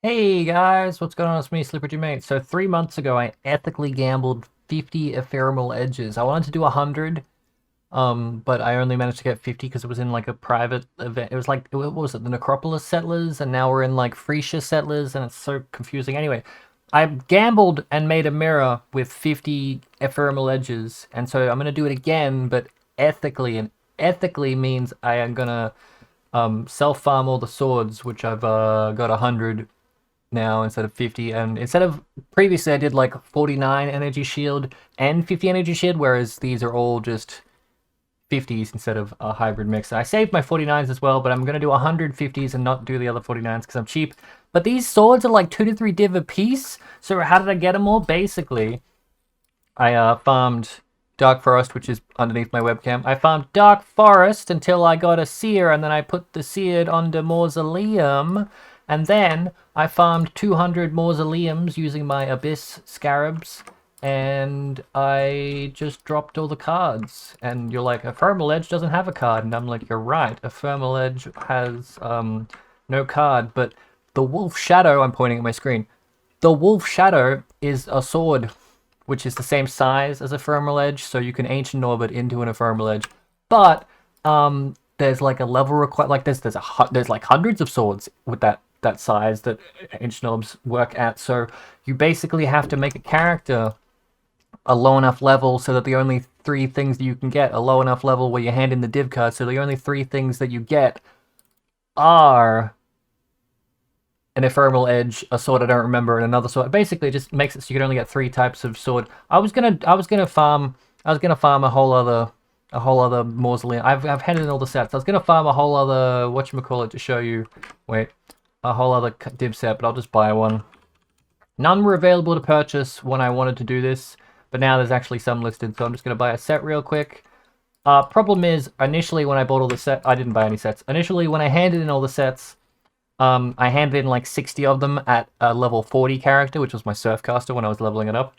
Hey guys, what's going on? It's me, Slippery Mate. So 3 months ago, I ethically gambled 50 ephemeral edges. I wanted to do 100, but I only managed to get 50 because it was in like a private event. It was like, what was it, the Necropolis settlers, and now we're in like Frisia settlers, and it's so confusing. Anyway, I gambled and made a mirror with 50 ephemeral edges, and so I'm gonna do it again, but ethically, and ethically means I am gonna self farm all the swords, which I've got 100 now instead of 50, and instead of previously I did like 49 energy shield and 50 energy shield, whereas these are all just 50s instead of a hybrid mix. I saved my 49s as well, but I'm gonna do 150s and not do the other 49s because I'm cheap. But these swords are like 2 to 3 div a piece, so how did I get them all? Basically, I farmed Dark Forest, which is underneath my webcam. I farmed Dark Forest until I got a seer, and then I put the seared onto Mausoleum, and then I farmed 200 Mausoleums using my Abyss Scarabs, and I just dropped all the cards. And you're like, Ephemeral Edge doesn't have a card, and I'm like, you're right. Ephemeral Edge has no card, but the Wolf Shadow, I'm pointing at my screen, the Wolf Shadow is a sword which is the same size as Ephemeral Edge, so you can Ancient Orbit into an Ephemeral Edge. But there's like a level required. Like there's like hundreds of swords with that size that Ancient Orbs work at. So you basically have to make a character a low enough level so that the only three things that you can get a low enough level where you hand in the div card. So the only three things that you get are an ephemeral edge, a sword I don't remember, and another sword. Basically, it just makes it so you can only get three types of sword. I was gonna farm a whole other mausoleum. I've handed in all the sets. I was gonna farm a whole other whatchamacallit to show you. Wait, a whole other div set, but I'll just buy one. None were available to purchase when I wanted to do this, but now there's actually some listed, so I'm just gonna buy a set real quick. Problem is, initially when I bought all the set, I didn't buy any sets. Initially, when I handed in all the sets, I handed in like 60 of them at a level 40 character, which was my Surfcaster when I was leveling it up,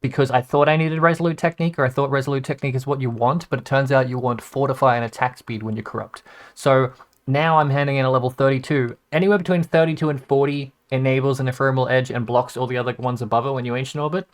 because I thought I needed Resolute Technique, or I thought Resolute Technique is what you want, but it turns out you want Fortify and Attack Speed when you're Corrupt. So now I'm handing in a level 32. Anywhere between 32 and 40 enables an Ephemeral Edge and blocks all the other ones above it when you Ancient Orbit,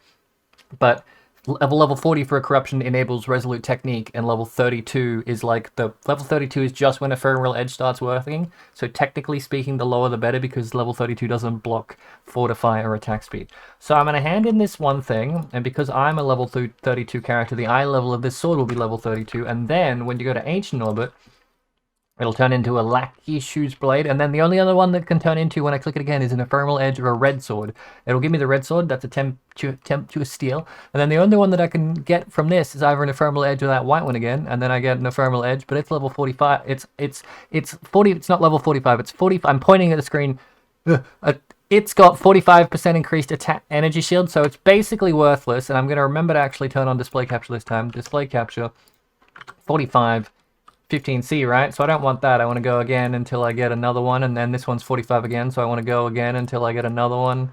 but level 40 for a corruption enables Resolute Technique, and level 32 is like the level 32 is just when Ephemeral Edge starts working. So technically speaking, the lower the better, because level 32 doesn't block Fortify or Attack Speed. So I'm going to hand in this one thing, and because I'm a level 32 character, the eye level of this sword will be level 32, and then when you go to Ancient Orbit, it'll turn into a Lackey Shoes Blade, and then the only other one that can turn into when I click it again is an Ephemeral Edge or a Red Sword. It'll give me the Red Sword, that's a temp to a steal, and then the only one that I can get from this is either an Ephemeral Edge or that white one again, and then I get an Ephemeral Edge, but it's level 45. It's 40. It's not level 45. It's 40. I'm pointing at the screen. It's got 45% increased attack energy shield, so it's basically worthless. And I'm gonna remember to actually turn on display capture this time. Display capture, 45. 15C, right? So I don't want that. I want to go again until I get another one, and then this one's 45 again, so I want to go again until I get another one.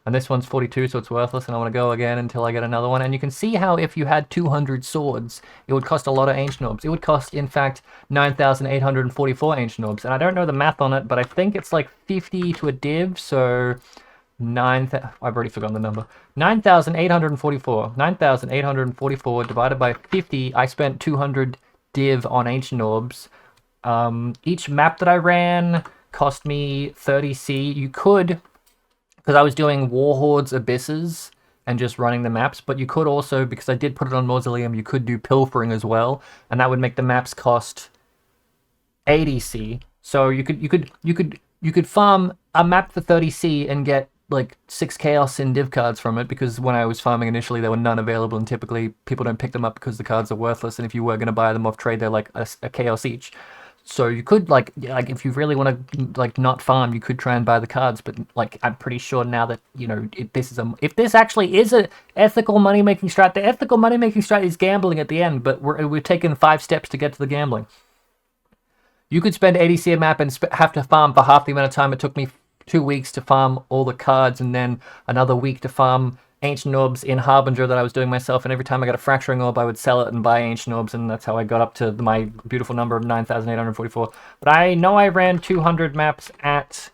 And this one's 42, so it's worthless, and I want to go again until I get another one. And you can see how if you had 200 swords, it would cost a lot of Ancient Orbs. It would cost, in fact, 9,844 Ancient Orbs. And I don't know the math on it, but I think it's like 50 to a div, so... I've already forgotten the number. 9,844. 9,844 divided by 50, I spent 200 div on Ancient Orbs. Each map that I ran cost me 30C. You could, because I was doing Warhordes Abysses and just running the maps, but you could also, because I did put it on Mausoleum, you could do Pilfering as well, and that would make the maps cost 80C. So you could farm a map for 30C and get like 6 chaos in div cards from it, because when I was farming initially there were none available, and typically people don't pick them up because the cards are worthless, and if you were going to buy them off trade they're like a chaos each. So you could like if you really want to like not farm, you could try and buy the cards, but like I'm pretty sure now that if this actually is a ethical money making strat, the ethical money making strat is gambling at the end, but we're taking 5 steps to get to the gambling. You could spend 80C a map and have to farm for half the amount of time it took me 2 weeks to farm all the cards, and then another week to farm Ancient Orbs in Harbinger that I was doing myself, and every time I got a Fracturing Orb I would sell it and buy Ancient Orbs, and that's how I got up to my beautiful number of 9,844. But I know I ran 200 maps at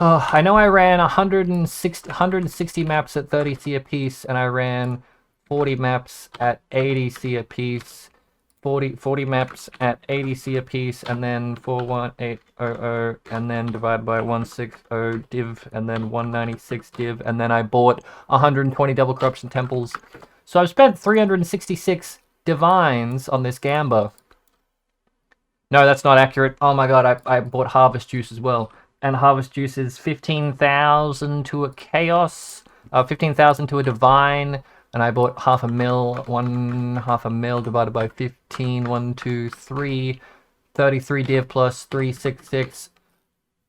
I know I ran 160 maps at 30C a piece, and I ran 40 maps at 80C a piece. 40 maps at 80C a piece, and then 41800, and then divided by 160 div, and then 196 div, and then I bought 120 double corruption temples. So I've spent 366 divines on this gamba. No, that's not accurate. Oh my god, I bought harvest juice as well. And harvest juice is 15,000 to a chaos, 15,000 to a divine, and I bought half a mil, half a mil divided by 15, 1, 2, 3, 33 div plus 366.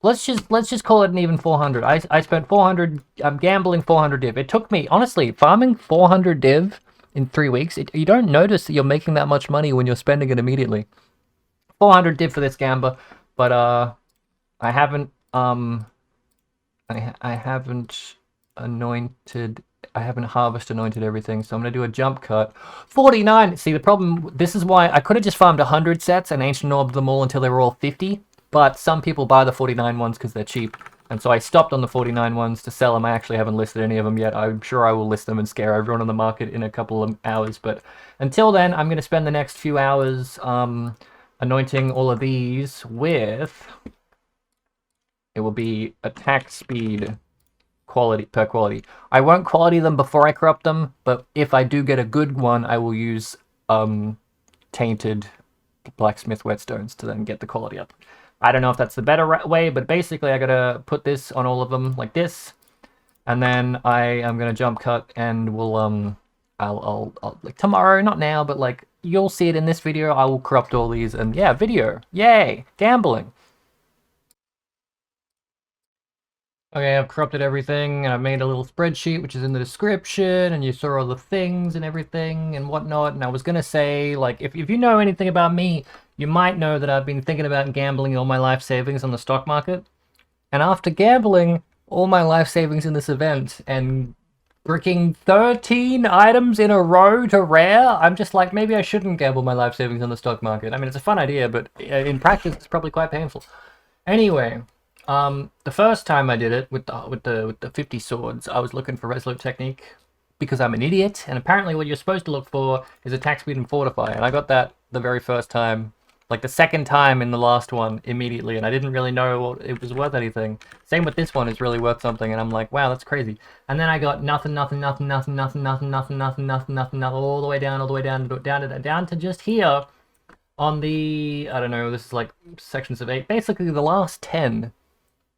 Let's just call it an even 400. I spent 400. I'm gambling 400 div. It took me, honestly, farming 400 div in 3 weeks. You don't notice that you're making that much money when you're spending it immediately. 400 div for this gamba, but I haven't I haven't anointed. I haven't harvest anointed everything, so I'm gonna do a jump cut. 49. See, the problem. This is why I could have just farmed 100 sets and ancient orbed them all until they were all 50. But some people buy the 49 ones because they're cheap, and so I stopped on the 49 ones to sell them. I actually haven't listed any of them yet. I'm sure I will list them and scare everyone on the market in a couple of hours. But until then, I'm gonna spend the next few hours anointing all of these with. It will be attack speed quality per quality. I won't quality them before I corrupt them, but if I do get a good one, I will use tainted blacksmith whetstones to then get the quality up. I don't know if that's the better way, but basically I gotta put this on all of them like this, and then I am gonna jump cut, and we'll I'll like tomorrow, not now, but like you'll see it in this video. I will corrupt all these, and yeah, video, yay, gambling. Okay, I've corrupted everything, and I've made a little spreadsheet, which is in the description, and you saw all the things and everything and whatnot. And I was gonna say, like, if you know anything about me, you might know that I've been thinking about gambling all my life savings on the stock market. And after gambling all my life savings in this event and freaking 13 items in a row to rare, I'm just like, maybe I shouldn't gamble my life savings on the stock market. I mean, it's a fun idea, but in practice, it's probably quite painful. Anyway. The first time I did it with the 50 swords, I was looking for resolute technique because I'm an idiot, and apparently what you're supposed to look for is attack speed and fortify, and I got that the very first time, like the second time in the last one immediately, and I didn't really know it was worth anything. Same with this one, it's really worth something, and I'm like, wow, that's crazy. And then I got nothing, all the way down to just here on the, I don't know, this is like sections of 8, basically the last 10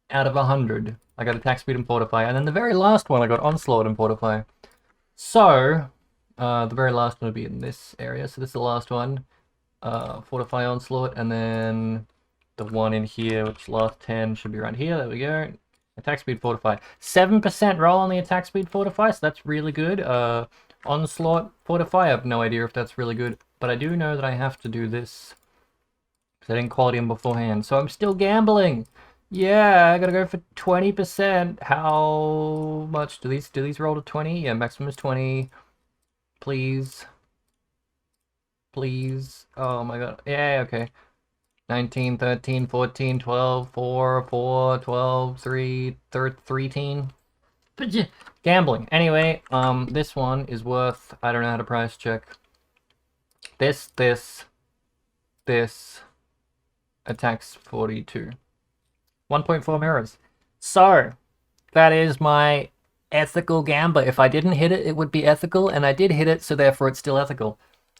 out of 100, I got attack speed and fortify, and then the very last one I got onslaught and fortify. So, the very last one would be in this area. So this is the last one, fortify, onslaught, and then the one in here, which last 10 should be around here. There we go. Attack speed fortify. 7% roll on the attack speed fortify, so that's really good. Onslaught fortify, I have no idea if that's really good, but I do know that I have to do this because I didn't quality them beforehand. So I'm still gambling. Yeah, I gotta go for 20%. How much do these roll to 20? Yeah, maximum is 20. Please. Please. Oh my god. Yeah, okay. 19, 13, 14, 12, 4, 4, 12, 3, 13. Gambling. Anyway, this one is worth, I don't know how to price check. This attacks 42. 1.4 mirrors. So, that is my ethical gamba. If I didn't hit it, it would be ethical, and I did hit it, so therefore it's still ethical.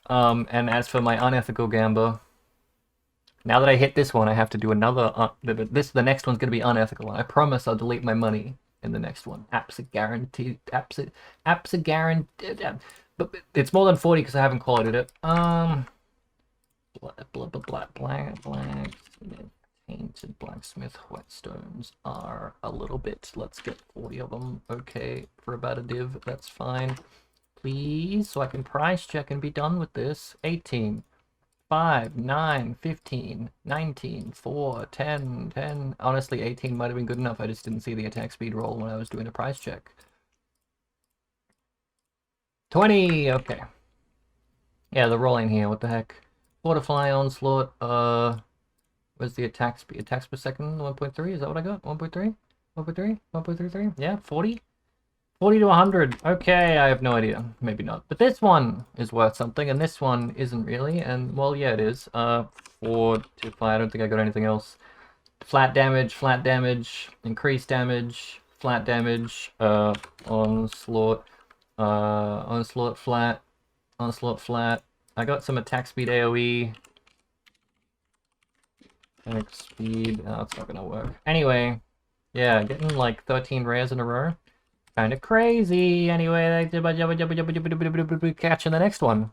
And as for my unethical gamba, now that I hit this one, I have to do another. The next one's going to be unethical, and I promise I'll delete my money in the next one. Absolute guarantee. Absolute guarantee. But it's more than 40 because I haven't qualified it. Black. Tainted blacksmith whetstones are a little bit. Let's get 40 of them. Okay, for about a div, that's fine. Please, so I can price check and be done with this. 18, 5, 9, 15, 19, 4, 10, 10. Honestly, 18 might have been good enough. I just didn't see the attack speed roll when I was doing a price check. 20, okay. Yeah, the rolling here, what the heck. Fortify, onslaught, where's the attack speed? Attacks per second, 1.3? Is that what I got? 1.3? 1.3? 1.33? Yeah, 40? 40 to 100. Okay, I have no idea. Maybe not. But this one is worth something, and this one isn't really. And, well, yeah, it is. 4 to 5. I don't think I got anything else. Flat damage, increased damage, flat damage, onslaught, onslaught flat, onslaught flat. I got some attack speed AoE. Attack speed, oh, it's not gonna work. Anyway, yeah, getting like 13 rares in a row. Kind of crazy. Anyway, catch in the next one.